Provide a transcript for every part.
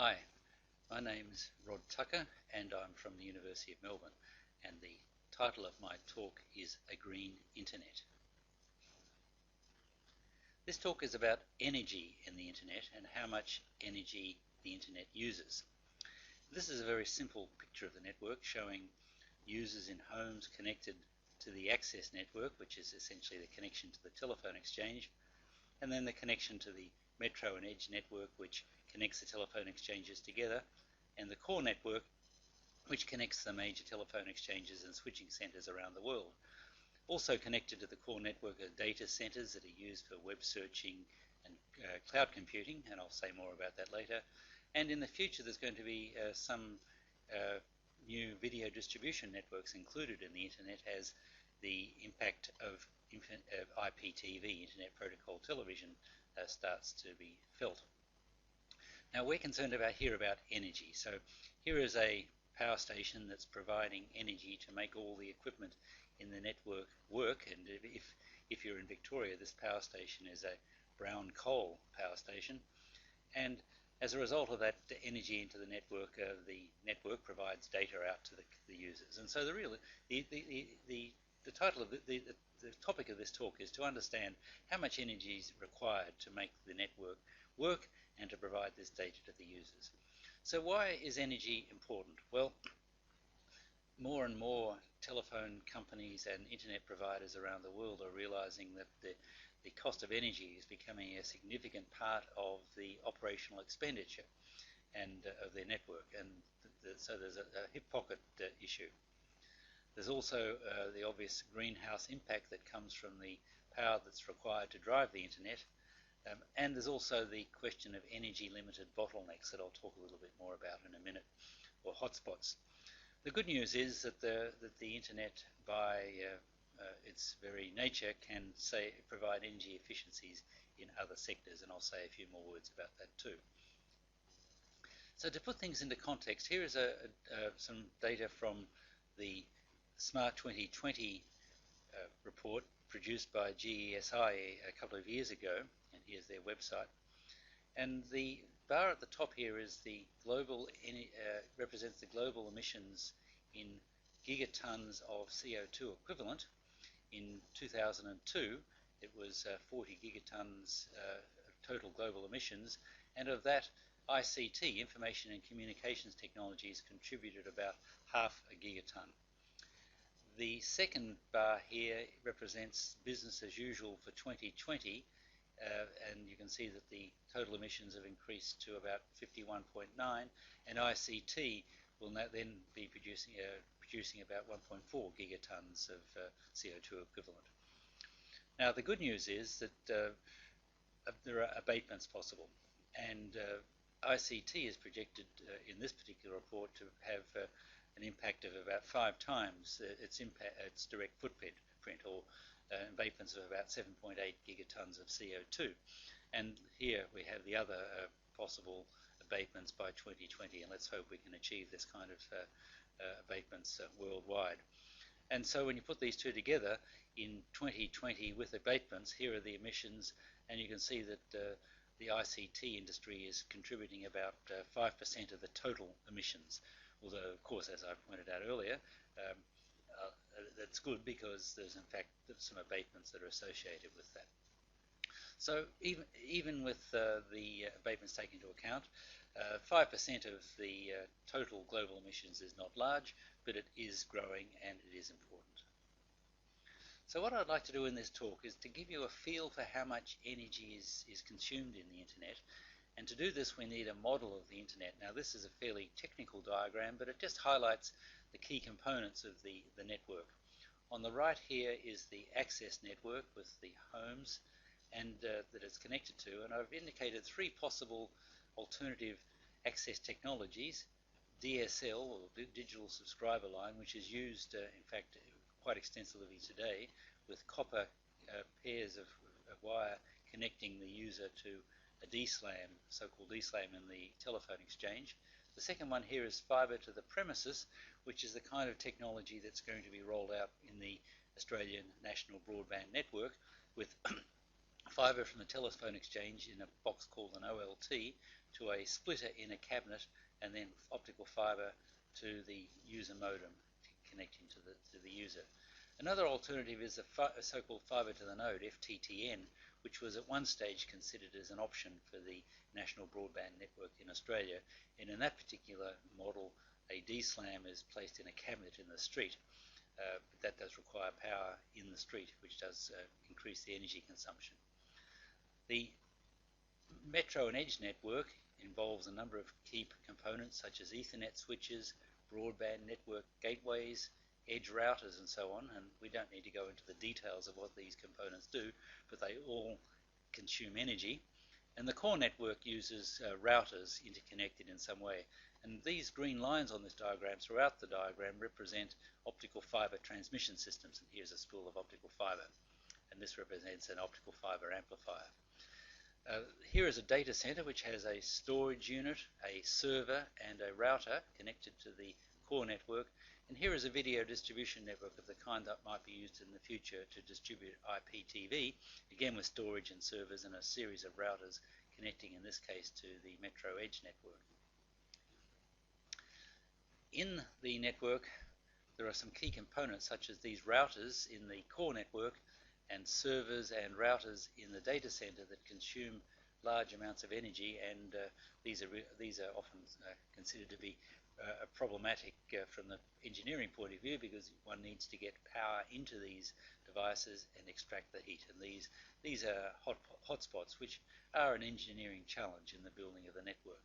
Hi, my name's Rod Tucker and I'm from the University of Melbourne, and the title of my talk is A Green Internet. This talk is about energy in the internet and how much energy the internet uses. This is a very simple picture of the network showing users in homes connected to the access network, which is essentially the connection to the telephone exchange, and then the connection to the metro and edge network, which connects the telephone exchanges together, and the core network, which connects the major telephone exchanges and switching centers around the world. Also connected to the core network are data centers that are used for web searching and cloud computing, and I'll say more about that later. And in the future there's going to be some new video distribution networks included in the internet as the impact of IPTV, Internet Protocol Television, starts to be felt. Now we're concerned about energy. So here is a power station that's providing energy to make all the equipment in the network work, and if you're in Victoria, this power station is a brown coal power station, and as a result of that energy into the network provides data out to the users. And so the title of the topic of this talk is to understand how much energy is required to make the network work and to provide this data to the users. So why is energy important? Well, more and more telephone companies and internet providers around the world are realizing that the cost of energy is becoming a significant part of the operational expenditure and of their network, and so there's a hip pocket issue. There's also the obvious greenhouse impact that comes from the power that's required to drive the internet, and there's also the question of energy limited bottlenecks that I'll talk a little bit more about in a minute, or hotspots. The good news is that the internet, by its very nature, can provide energy efficiencies in other sectors, and I'll say a few more words about that too. So to put things into context, here is some data from the Smart 2020 report produced by GESI a couple of years ago, and here's their website. And the bar at the top here is the global represents the global emissions in gigatons of CO2 equivalent. In 2002, it was 40 gigatons total global emissions, and of that, ICT, information and communications technologies, contributed about half a gigaton. The second bar here represents business as usual for 2020, and you can see that the total emissions have increased to about 51.9, and ICT will now then be producing about 1.4 gigatons of CO2 equivalent. Now the good news is that there are abatements possible, and ICT is projected in this particular report to have an impact of about 5 times its direct footprint, or abatements of about 7.8 gigatons of CO2. And here we have the other possible abatements by 2020, and let's hope we can achieve this kind of abatements worldwide. And so when you put these two together, in 2020 with abatements, here are the emissions, and you can see that the ICT industry is contributing about 5% of the total emissions. Although, of course, as I pointed out earlier, that's good because there's in fact some abatements that are associated with that. So even with the abatements taken into account, 5% of the total global emissions is not large, but it is growing and it is important. So what I'd like to do in this talk is to give you a feel for how much energy is consumed in the internet. And to do this, we need a model of the internet. Now this is a fairly technical diagram, but it just highlights the key components of the network. On the right here is the access network with the homes and that it's connected to, and I've indicated 3 possible alternative access technologies. DSL, or digital subscriber line, which is used in fact quite extensively today, with copper pairs of wire connecting the user to a DSLAM, so-called DSLAM in the telephone exchange. The second one here is fibre to the premises, which is the kind of technology that's going to be rolled out in the Australian National Broadband Network, with fibre from the telephone exchange in a box called an OLT to a splitter in a cabinet, and then optical fiber to the user modem connecting to the user. Another alternative is a so-called fiber to the node, FTTN, which was at one stage considered as an option for the national broadband network in Australia. And in that particular model, a DSLAM is placed in a cabinet in the street. But that does require power in the street, which does increase the energy consumption. The metro and edge network involves a number of key components such as Ethernet switches, broadband network gateways, edge routers and so on, and we don't need to go into the details of what these components do, but they all consume energy. And the core network uses routers interconnected in some way. And these green lines on this diagram throughout the diagram represent optical fiber transmission systems. And here's a spool of optical fiber. And this represents an optical fiber amplifier. Here is a data center which has a storage unit, a server, and a router connected to the core network. And here is a video distribution network of the kind that might be used in the future to distribute IPTV, again with storage and servers and a series of routers connecting, in this case, to the metro edge network. In the network, there are some key components such as these routers in the core network and servers and routers in the data center that consume large amounts of energy, and these are often considered to be problematic from the engineering point of view, because one needs to get power into these devices and extract the heat. And these are hotspots, which are an engineering challenge in the building of the network.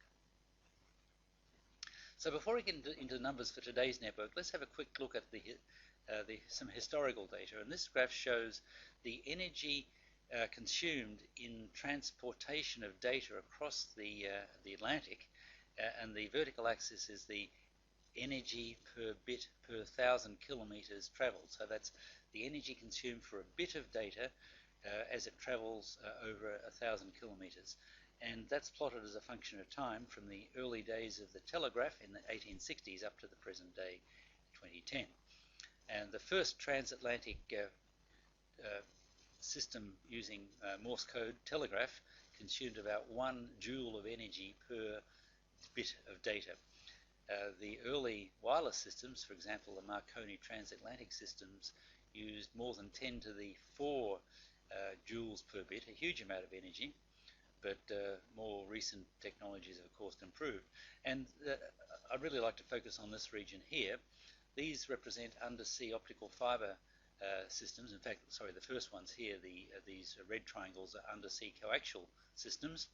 So before we get into numbers for today's network, let's have a quick look at some historical data. And this graph shows the energy consumed in transportation of data across the Atlantic, and the vertical axis is the energy per bit per 1,000 kilometers traveled. So that's the energy consumed for a bit of data as it travels over 1,000 kilometers. And that's plotted as a function of time from the early days of the telegraph in the 1860s up to the present day, 2010. And the first transatlantic system using Morse code telegraph consumed about 1 joule of energy per bit of data. The early wireless systems, for example, the Marconi transatlantic systems, used more than 10 to the 4 joules per bit, a huge amount of energy, but more recent technologies have, of course, improved. And I'd really like to focus on this region here. These represent undersea optical fiber systems. In fact, sorry, the first ones here, these red triangles are undersea coaxial systems.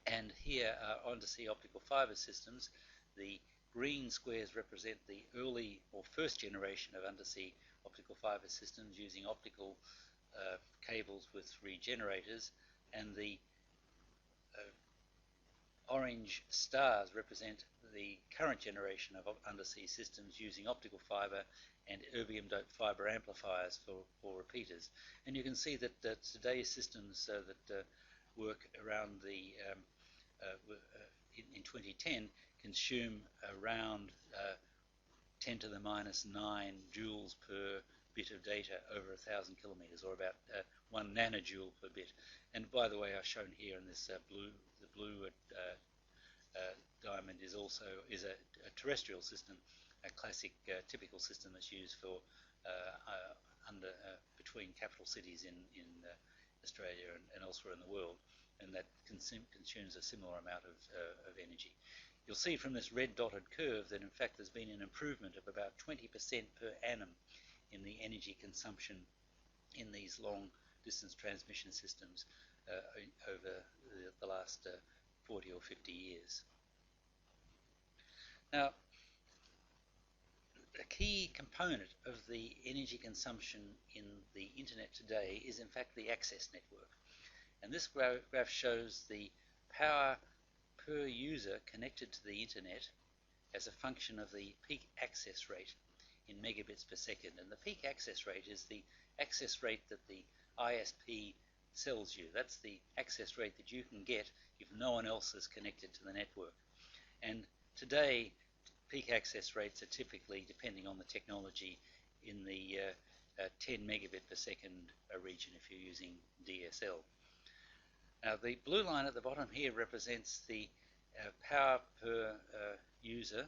And here are undersea optical fiber systems. The green squares represent the early or first generation of undersea optical fiber systems using optical cables with regenerators, and the orange stars represent the current generation of undersea systems using optical fiber and erbium-doped fiber amplifiers for repeaters. And you can see that today's systems that work around the in 2010 consume around 10 to the minus 9 joules per bit of data over 1,000 kilometers, or about 1 nanojoule per bit. And by the way, I've shown here in this the blue diamond is a terrestrial system, a classic typical system that's used for between capital cities in Australia and elsewhere in the world, and that consumes a similar amount of energy. You'll see from this red dotted curve that in fact there's been an improvement of about 20% per annum in the energy consumption in these long distance transmission systems over the last 40 or 50 years. Now, a key component of the energy consumption in the internet today is in fact the access network. And this graph shows the power per user connected to the internet as a function of the peak access rate in megabits per second. And the peak access rate is the access rate that the ISP sells you. That's the access rate that you can get if no one else is connected to the network. And today, peak access rates are typically, depending on the technology, in the 10 megabit per second region if you're using DSL. Now the blue line at the bottom here represents the power per user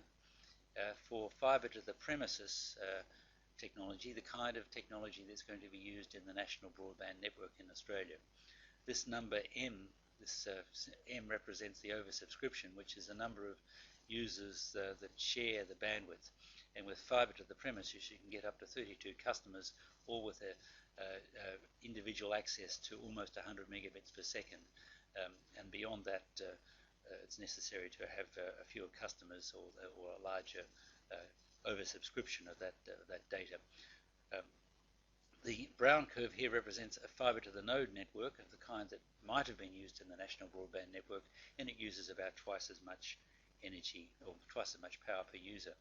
for fibre to the premises technology, the kind of technology that's going to be used in the national broadband network in Australia. This number M, this M represents the oversubscription, which is the number of users that share the bandwidth. And with fibre to the premises, you can get up to 32 customers, all with a individual access to almost 100 megabits per second. And beyond that, it's necessary to have fewer customers or a larger oversubscription of that data. The brown curve here represents a fibre to the node network of the kind that might have been used in the national broadband network, and it uses about twice as much energy or twice as much power per user.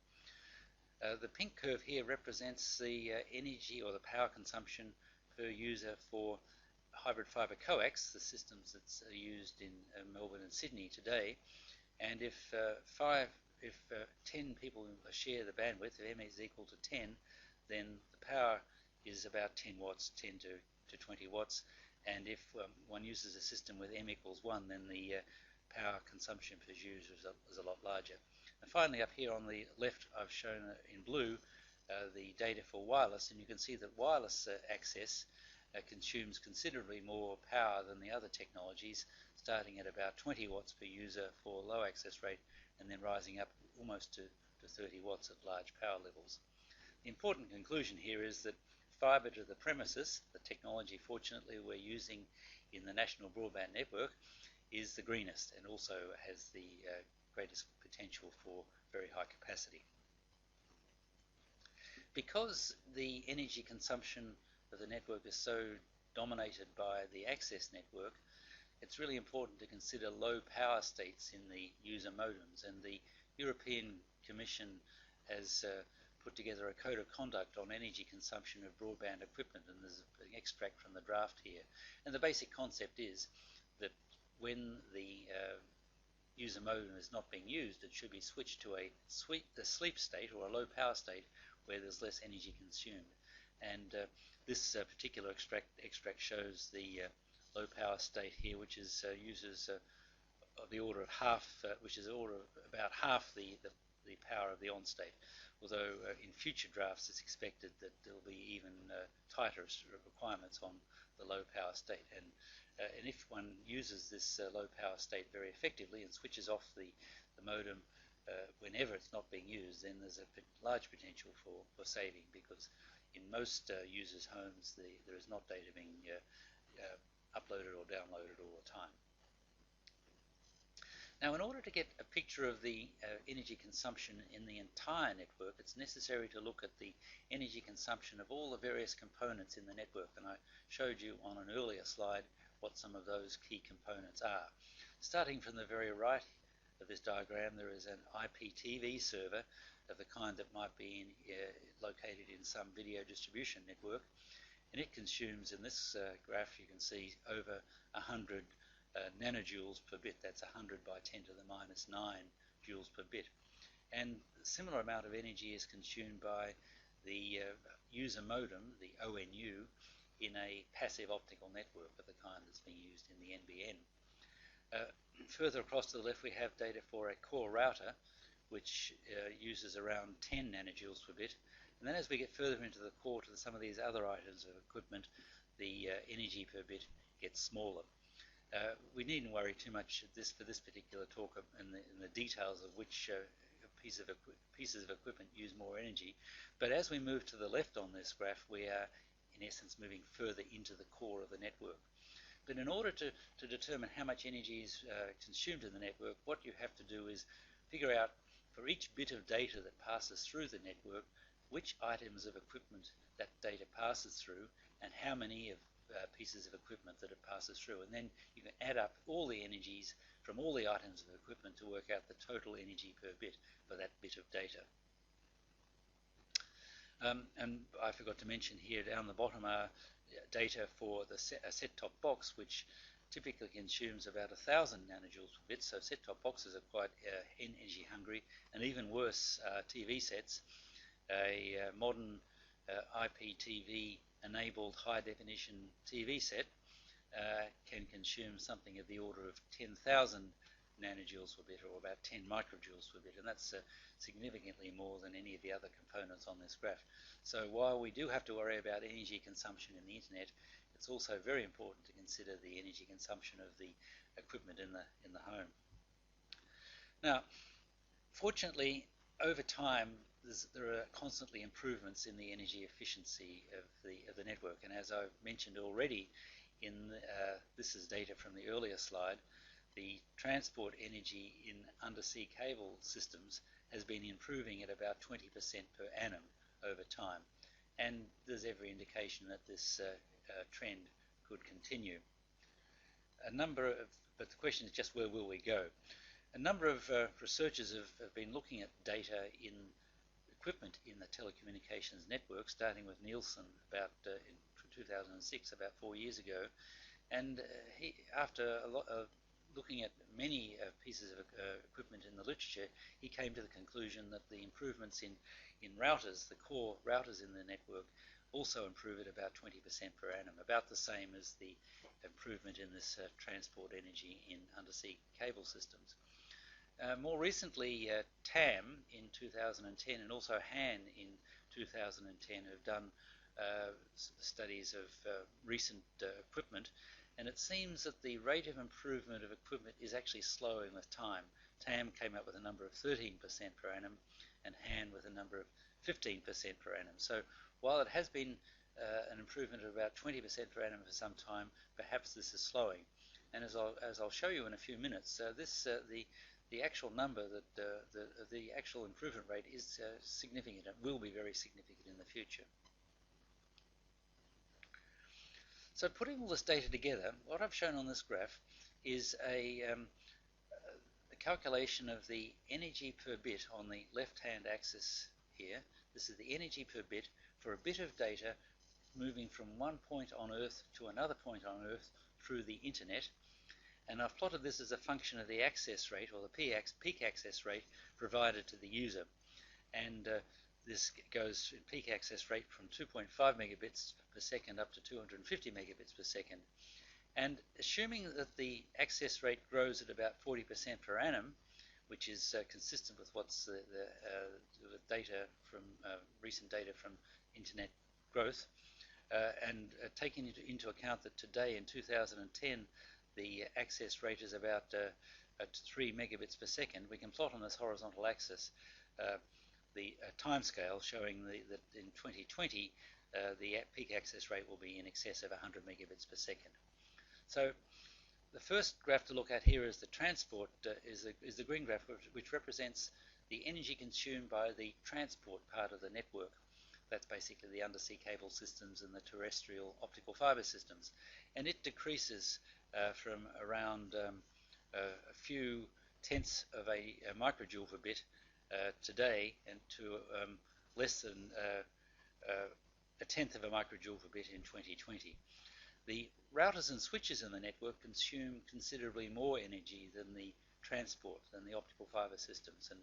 The pink curve here represents the energy or the power consumption per user for hybrid fibre coax, the systems that's used in Melbourne and Sydney today. And if 10 people share the bandwidth, if M is equal to 10, then the power is about 10 watts, 10 to 20 watts. And if one uses a system with M equals 1, then the power consumption per user is a lot larger. And finally, up here on the left, I've shown in blue the data for wireless, and you can see that wireless access consumes considerably more power than the other technologies, starting at about 20 watts per user for low access rate, and then rising up almost to 30 watts at large power levels. The important conclusion here is that fibre to the premises, the technology fortunately we're using in the national broadband network, is the greenest and also has the greatest potential for very high capacity. Because the energy consumption of the network is so dominated by the access network, it's really important to consider low power states in the user modems, and the European Commission has put together a code of conduct on energy consumption of broadband equipment, and there's an extract from the draft here. And the basic concept is that when the user modem is not being used, it should be switched to a sleep state or a low power state where there's less energy consumed. And this particular extract shows the low power state here, which is uses of the order of half, which is about half the power of the on state. Although in future drafts it's expected that there will be even tighter requirements on the low power state. And if one uses this low power state very effectively and switches off the modem whenever it's not being used, then there's a large potential for saving, because in most users' homes there is not data being uploaded or downloaded all the time. Now, in order to get a picture of the energy consumption in the entire network, it's necessary to look at the energy consumption of all the various components in the network, and I showed you on an earlier slide what some of those key components are. Starting from the very right of this diagram, there is an IPTV server of the kind that might be located in some video distribution network, and it consumes, in this graph you can see, over 100 nanojoules per bit. That's 100 by 10 to the minus 9 joules per bit. And a similar amount of energy is consumed by the user modem, the ONU, in a passive optical network of the kind that's being used in the NBN. Further across to the left we have data for a core router, which uses around 10 nanojoules per bit. And then as we get further into the core to some of these other items of equipment, the energy per bit gets smaller. We needn't worry too much for this particular talk in the details of which pieces of equipment use more energy. But as we move to the left on this graph, we are in essence moving further into the core of the network. But in order to determine how much energy is consumed in the network, what you have to do is figure out for each bit of data that passes through the network, which items of equipment that data passes through and how many of pieces of equipment that it passes through, and then you can add up all the energies from all the items of equipment to work out the total energy per bit for that bit of data. And I forgot to mention here down the bottom are data for the set-top box, which typically consumes about 1,000 nanojoules per bit. So set-top boxes are quite energy hungry, and even worse, TV sets. A modern IPTV enabled high definition TV set can consume something of the order of 10,000 nanojoules per bit, or about 10 microjoules per bit, and that's significantly more than any of the other components on this graph. So while we do have to worry about energy consumption in the internet, it's also very important to consider the energy consumption of the equipment in the home. Now, fortunately, over time, there are constantly improvements in the energy efficiency of the network, and as I've mentioned already, this is data from the earlier slide. The transport energy in undersea cable systems has been improving at about 20% per annum over time, and there's every indication that this trend could continue. But the question is just where will we go? A number of researchers have been looking at data in equipment in the telecommunications network, starting with Nielsen in 2006, about 4 years ago, and after a lot of looking at many pieces of equipment in the literature, he came to the conclusion that the improvements in routers, the core routers in the network, also improve at about 20% per annum, about the same as the improvement in this transport energy in undersea cable systems. More recently, TAM in 2010 and also Han in 2010 have done studies of recent equipment, and it seems that the rate of improvement of equipment is actually slowing with time. TAM came up with a number of 13% per annum, and Han with a number of 15% per annum. So while it has been an improvement of about 20% per annum for some time, perhaps this is slowing. And as I'll show you in a few minutes, the actual number the actual improvement rate is significant. It will be very significant in the future. So putting all this data together, what I've shown on this graph is a calculation of the energy per bit on the left-hand axis here. This is the energy per bit for a bit of data moving from one point on Earth to another point on Earth through the internet. And I've plotted this as a function of the access rate, or the peak access rate provided to the user. And this goes in peak access rate from 2.5 megabits per second up to 250 megabits per second. And assuming that the access rate grows at about 40% per annum, which is consistent with what's the data from recent data from internet growth, and taking into account that today in 2010 the access rate is about 3 megabits per second, we can plot on this horizontal axis the time scale showing that in 2020 the peak access rate will be in excess of 100 megabits per second. So the first graph to look at here is the transport, is the green graph, which represents the energy consumed by the transport part of the network. That's basically the undersea cable systems and the terrestrial optical fiber systems. And it decreases from around a few tenths of a microjoule per bit today, and to less than a tenth of a microjoule per bit in 2020. The routers and switches in the network consume considerably more energy than the transport, than the optical fiber systems. And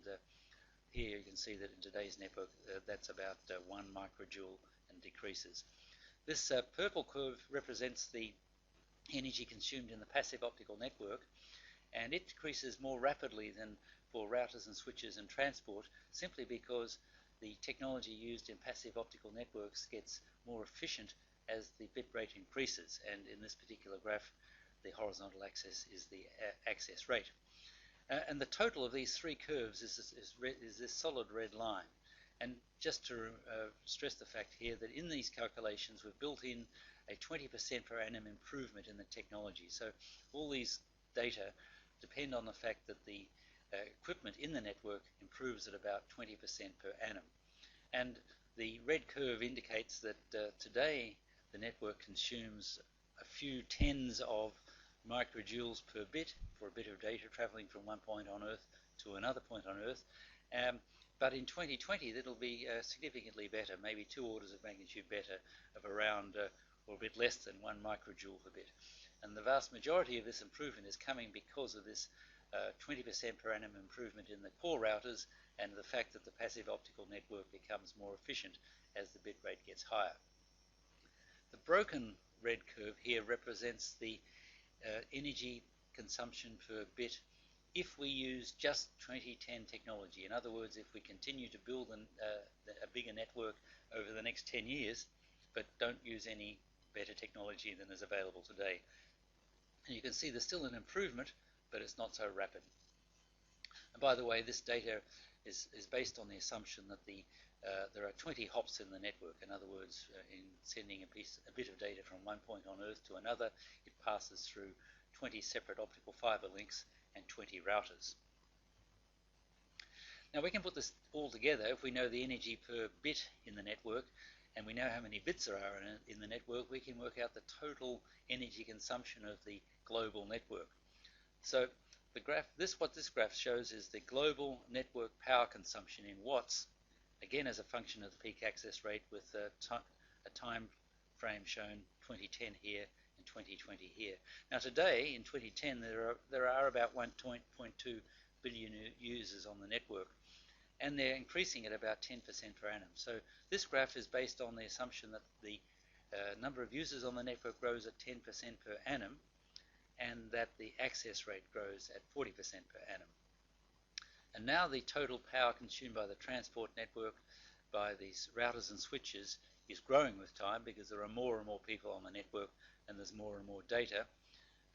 here you can see that in today's network that's about 1 microjoule and decreases. This purple curve represents the energy consumed in the passive optical network, and it decreases more rapidly than for routers and switches and transport, simply because the technology used in passive optical networks gets more efficient as the bit rate increases. And in this particular graph, the horizontal axis is the access rate. And the total of these three curves is this solid red line. And just to stress the fact here that in these calculations we've built in a 20% per annum improvement in the technology. So all these data depend on the fact that the equipment in the network improves at about 20% per annum. And the red curve indicates that today the network consumes a few tens of microjoules per bit for a bit of data traveling from one point on Earth to another point on Earth. But in 2020 that'll be significantly better, maybe 2 orders of magnitude better, of around or a bit less than 1 microjoule per bit. And the vast majority of this improvement is coming because of this 20% per annum improvement in the core routers, and the fact that the passive optical network becomes more efficient as the bit rate gets higher. The broken red curve here represents the energy consumption per bit if we use just 2010 technology. In other words, if we continue to build a bigger network over the next 10 years, but don't use any better technology than is available today. And you can see there's still an improvement, but it's not so rapid. And by the way, this data is based on the assumption that there are 20 hops in the network. In other words, in sending a bit of data from one point on Earth to another, it passes through 20 separate optical fiber links and 20 routers. Now we can put this all together if we know the energy per bit in the network, and we know how many bits there are in the network. We can work out the total energy consumption of the global network. So the graph, what this graph shows is the global network power consumption in watts, again as a function of the peak access rate, with a time frame shown 2010 here and 2020 here. Now today, in 2010, there are about 1.2 billion users on the network, and they're increasing at about 10% per annum. So this graph is based on the assumption that the number of users on the network grows at 10% per annum, and that the access rate grows at 40% per annum. And now the total power consumed by the transport network, by these routers and switches, is growing with time because there are more and more people on the network and there's more and more data.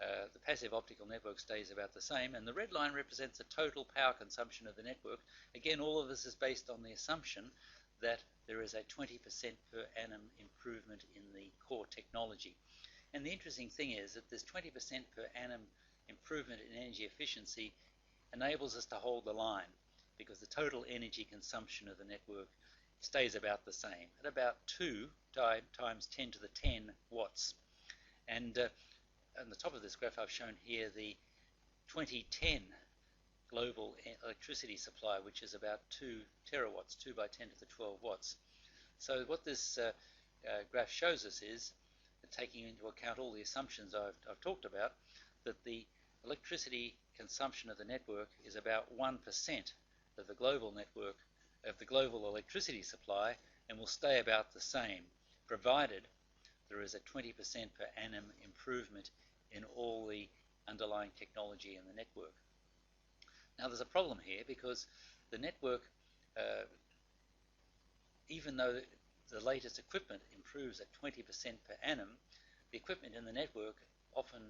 The passive optical network stays about the same, and the red line represents the total power consumption of the network. Again, all of this is based on the assumption that there is a 20% per annum improvement in the core technology. And the interesting thing is that this 20% per annum improvement in energy efficiency enables us to hold the line, because the total energy consumption of the network stays about the same, at about 2 times 10 to the 10 watts. And on the top of this graph I've shown here the 2010 global electricity supply, which is about 2 terawatts, 2 by 10 to the 12 watts. So what this graph shows us is, taking into account all the assumptions I've talked about, that the electricity consumption of the network is about 1% of the global network, of the global electricity supply, and will stay about the same, provided there is a 20% per annum improvement in all the underlying technology in the network. Now there's a problem here, because the network, even though the latest equipment improves at 20% per annum, the equipment in the network often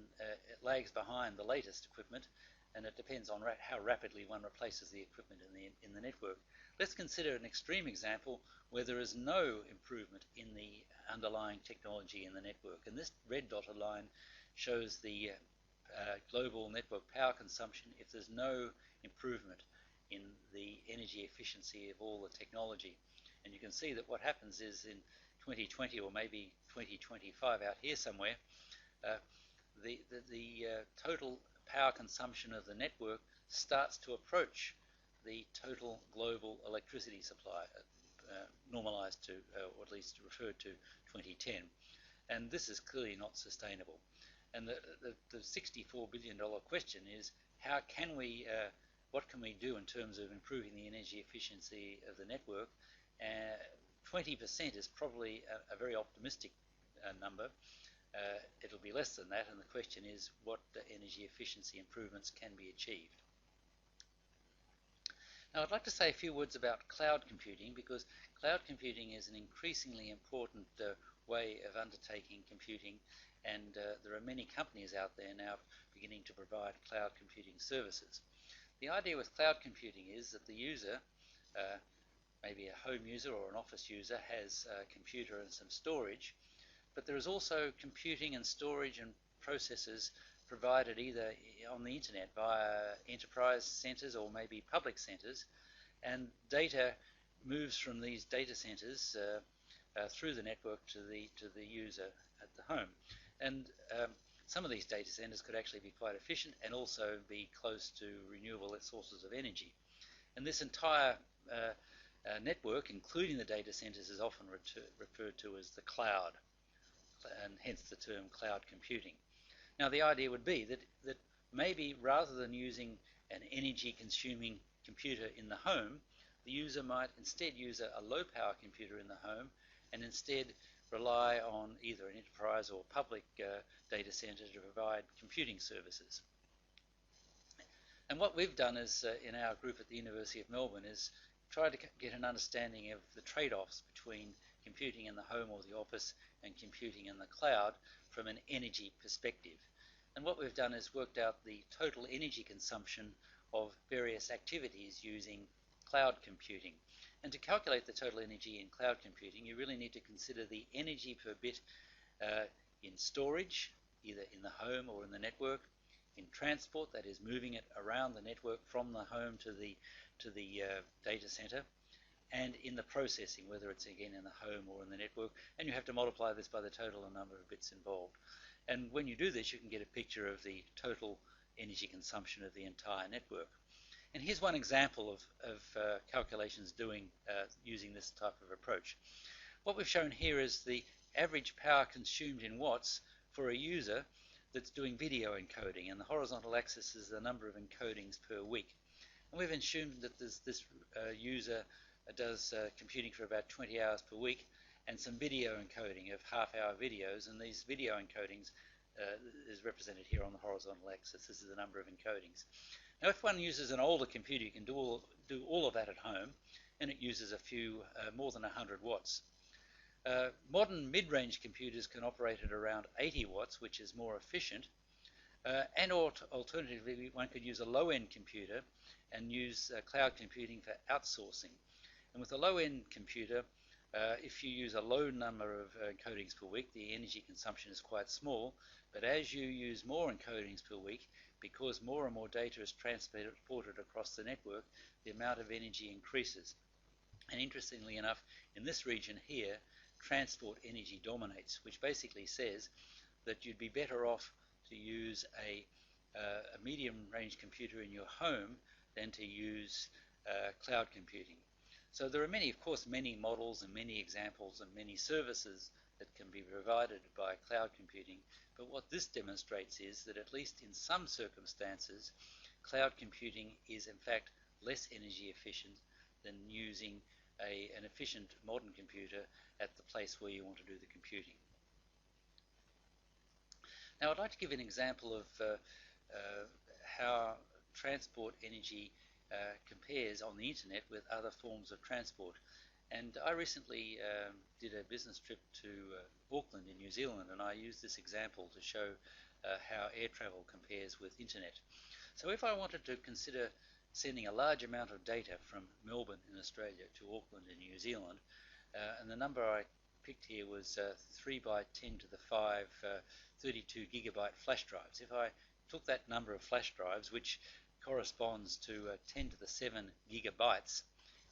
lags behind the latest equipment, and it depends on how rapidly one replaces the equipment in the network. Let's consider an extreme example where there is no improvement in the underlying technology in the network. And this red dotted line shows the global network power consumption if there's no improvement in the energy efficiency of all the technology. And you can see that what happens is in 2020 or maybe 2025 out here somewhere, the total power consumption of the network starts to approach the total global electricity supply, normalized to, or at least referred to, 2010. And this is clearly not sustainable. And the $64 billion question is, how can we, what can we do in terms of improving the energy efficiency of the network? 20% is probably a very optimistic number. It'll be less than that, and the question is what energy efficiency improvements can be achieved. Now I'd like to say a few words about cloud computing, because cloud computing is an increasingly important way of undertaking computing, and there are many companies out there now beginning to provide cloud computing services. The idea with cloud computing is that the user, maybe a home user or an office user, has a computer and some storage, but there is also computing and storage and processors provided either on the internet via enterprise centers or maybe public centers, and data moves from these data centers through the network to the user at the home. And some of these data centers could actually be quite efficient and also be close to renewable sources of energy. And this entire network, including the data centers, is often referred to as the cloud, and hence the term cloud computing. Now the idea would be that maybe rather than using an energy consuming computer in the home, the user might instead use a low power computer in the home, and instead rely on either an enterprise or public data center to provide computing services. And what we've done is, in our group at the University of Melbourne, is try to get an understanding of the trade-offs between computing in the home or the office and computing in the cloud from an energy perspective. And what we've done is worked out the total energy consumption of various activities using cloud computing. And to calculate the total energy in cloud computing, you really need to consider the energy per bit in storage, either in the home or in the network, in transport, that is moving it around the network from the home to the data center, and in the processing, whether it's again in the home or in the network, and you have to multiply this by the total number of bits involved. And when you do this, you can get a picture of the total energy consumption of the entire network. And here's one example of calculations using this type of approach. What we've shown here is the average power consumed in watts for a user that's doing video encoding, and the horizontal axis is the number of encodings per week. And we've assumed that this user does computing for about 20 hours per week, and some video encoding of half-hour videos, and these video encodings is represented here on the horizontal axis. This is the number of encodings. Now, if one uses an older computer, you can do all of that at home, and it uses a few more than 100 watts. Modern mid-range computers can operate at around 80 watts, which is more efficient, and alternatively one could use a low-end computer and use cloud computing for outsourcing. And with a low-end computer, if you use a low number of encodings per week, the energy consumption is quite small, but as you use more encodings per week, because more and more data is transported across the network, the amount of energy increases. And interestingly enough, in this region here, transport energy dominates, which basically says that you'd be better off to use a medium-range computer in your home than to use cloud computing. So there are many models and many examples and many services that can be provided by cloud computing, but what this demonstrates is that at least in some circumstances, cloud computing is in fact less energy efficient than using an efficient modern computer at the place where you want to do the computing. Now, I'd like to give an example of how transport energy compares on the internet with other forms of transport. And I recently did a business trip to Auckland in New Zealand, and I used this example to show how air travel compares with internet. So if I wanted to consider sending a large amount of data from Melbourne in Australia to Auckland in New Zealand, and the number I picked here was 3 by 10 to the 5 32 gigabyte flash drives. If I took that number of flash drives, which corresponds to 10 to the 7 gigabytes,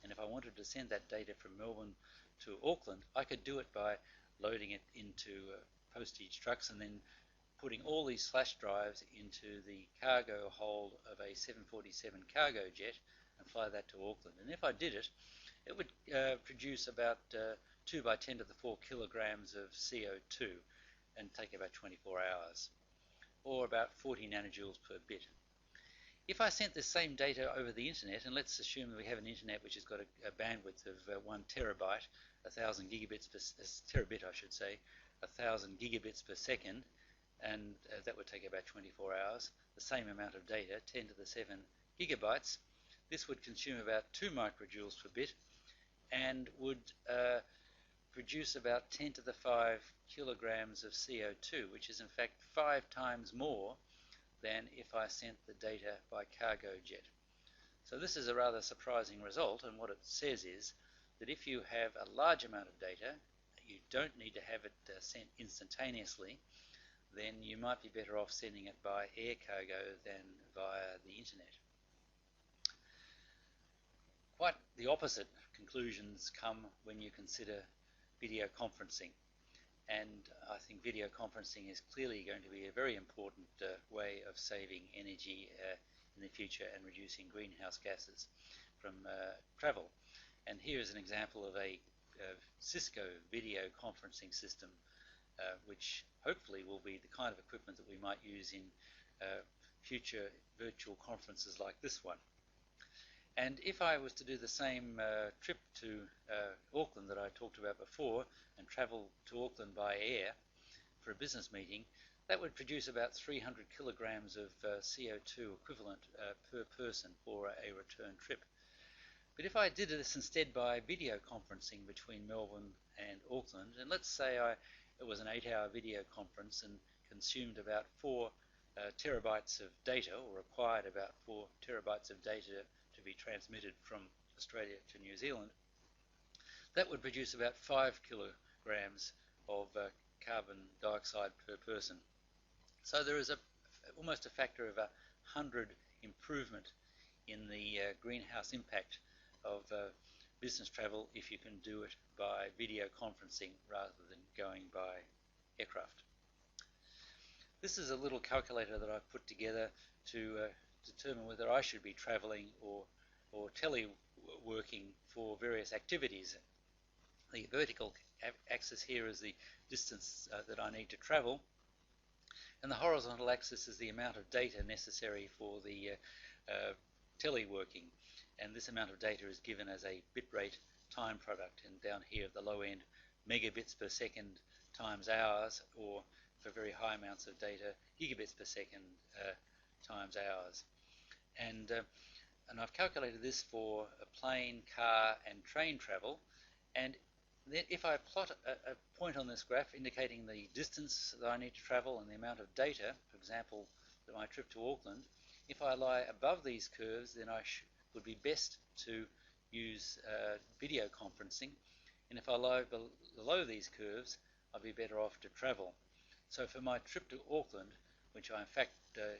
and if I wanted to send that data from Melbourne to Auckland, I could do it by loading it into postage trucks and then putting all these flash drives into the cargo hold of a 747 cargo jet and fly that to Auckland. And if I did it, it would produce about 2 by 10 to the 4 kilograms of CO2 and take about 24 hours, or about 40 nanojoules per bit. If I sent the same data over the internet, and let's assume that we have an internet which has got a bandwidth of 1 terabyte, 1,000 gigabits per terabit, I should say, 1,000 gigabits per second, and that would take about 24 hours, the same amount of data, 10 to the 7 gigabytes. This would consume about 2 microjoules per bit and would produce about 10 to the 5 kilograms of CO2, which is in fact 5 times more than if I sent the data by cargo jet. So this is a rather surprising result, and what it says is that if you have a large amount of data, you don't need to have it sent instantaneously, then you might be better off sending it by air cargo than via the internet. Quite the opposite conclusions come when you consider video conferencing. And I think video conferencing is clearly going to be a very important way of saving energy in the future and reducing greenhouse gases from travel. And here is an example of a Cisco video conferencing system, which hopefully will be the kind of equipment that we might use in future virtual conferences like this one. And if I was to do the same trip to Auckland that I talked about before and travel to Auckland by air for a business meeting, that would produce about 300 kilograms of CO2 equivalent per person for a return trip. But if I did this instead by video conferencing between Melbourne and Auckland, and let's say it was an 8-hour video conference and consumed about 4 terabytes of data, or required about 4 terabytes of data to be transmitted from Australia to New Zealand, that would produce about 5 kilograms of carbon dioxide per person. So there is almost a factor of 100 improvement in the greenhouse impact of business travel if you can do it by video conferencing rather than going by aircraft. This is a little calculator that I've put together to determine whether I should be traveling or teleworking for various activities. The vertical axis here is the distance that I need to travel, and the horizontal axis is the amount of data necessary for the teleworking. And this amount of data is given as a bitrate time product, and down here at the low end, megabits per second times hours, or for very high amounts of data, gigabits per second times hours. And I've calculated this for a plane, car, and train travel. And then if I plot a point on this graph indicating the distance that I need to travel and the amount of data, for example, that my trip to Auckland, if I lie above these curves, then I would be best to use video conferencing, and if I lie below these curves, I'd be better off to travel. So for my trip to Auckland, which I in fact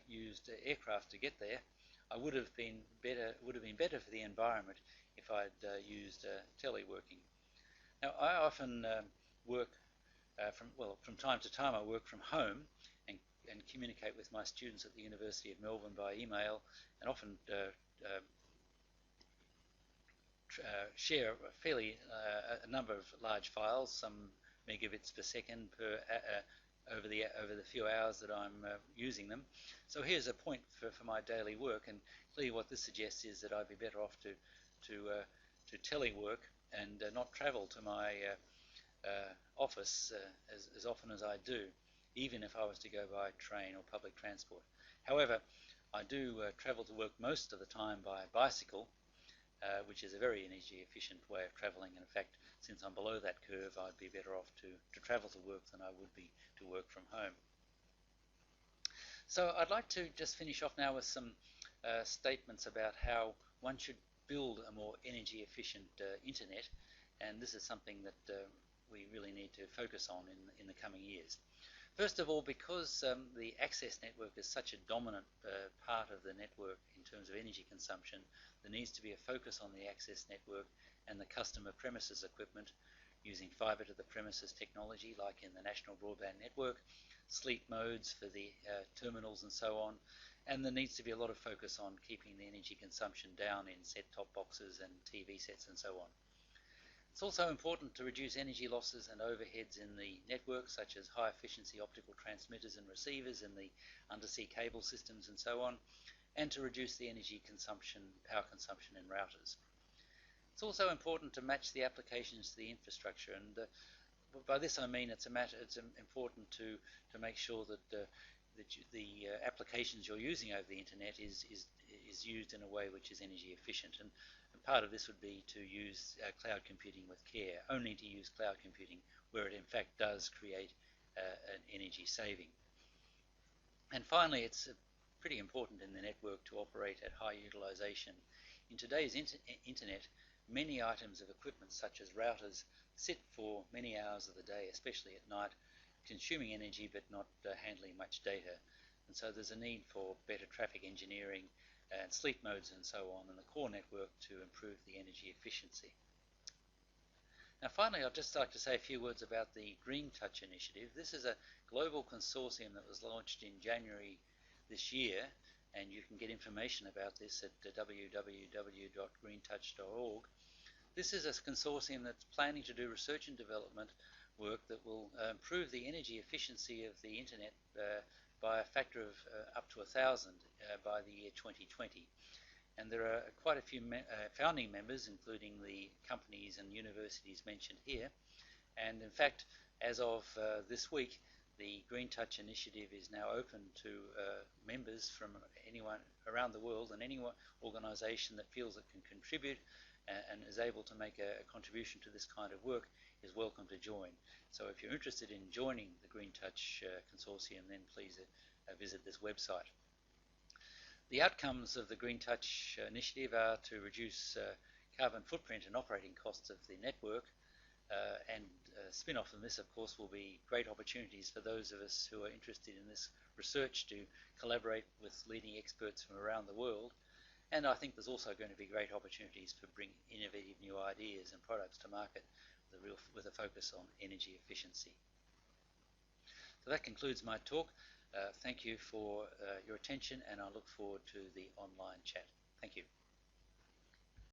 used aircraft to get there, I would have been better for the environment if I'd used teleworking. Now I often work from time to time I work from home and communicate with my students at the University of Melbourne by email, and often share a number of large files, some megabits per second per over the few hours that I'm using them. So here's a point for my daily work, and clearly what this suggests is that I'd be better off to telework and not travel to my office as often as I do, even if I was to go by train or public transport. However, I do travel to work most of the time by bicycle, which is a very energy efficient way of travelling. And in fact, since I'm below that curve, I'd be better off to travel to work than I would be to work from home. So I'd like to just finish off now with some statements about how one should build a more energy efficient internet, and this is something that we really need to focus on in the coming years. First of all, because the access network is such a dominant part of the network in terms of energy consumption, there needs to be a focus on the access network and the customer premises equipment using fibre to the premises technology, like in the National Broadband Network, sleep modes for the terminals and so on, and there needs to be a lot of focus on keeping the energy consumption down in set-top boxes and TV sets and so on. It's also important to reduce energy losses and overheads in the network, such as high-efficiency optical transmitters and receivers in the undersea cable systems and so on, and to reduce the energy consumption, power consumption in routers. It's also important to match the applications to the infrastructure, and by this I mean it's important to make sure that the applications you're using over the internet is used in a way which is energy efficient. And part of this would be to use cloud computing with care, only to use cloud computing where it in fact does create an energy saving. And finally, it's pretty important in the network to operate at high utilization. In today's internet, many items of equipment such as routers sit for many hours of the day, especially at night, consuming energy but not handling much data. And so there's a need for better traffic engineering and sleep modes and so on in the core network to improve the energy efficiency. Now finally, I'd just like to say a few words about the Green Touch initiative. This is a global consortium that was launched in January this year, and you can get information about this at www.greentouch.org. This is a consortium that's planning to do research and development work that will improve the energy efficiency of the internet by a factor of up to 1,000 by the year 2020. And there are quite a few founding members, including the companies and universities mentioned here. And in fact, as of this week, the Green Touch initiative is now open to members from anyone around the world, and any organisation that feels it can contribute and is able to make a contribution to this kind of work is welcome to join. So if you're interested in joining the Green Touch Consortium, then please visit this website. The outcomes of the Green Touch initiative are to reduce carbon footprint and operating costs of the network, and spin-off from this, of course, will be great opportunities for those of us who are interested in this research to collaborate with leading experts from around the world. And I think there's also going to be great opportunities for bringing innovative new ideas and products to market with a focus on energy efficiency. So that concludes my talk. Thank you for your attention, and I look forward to the online chat. Thank you.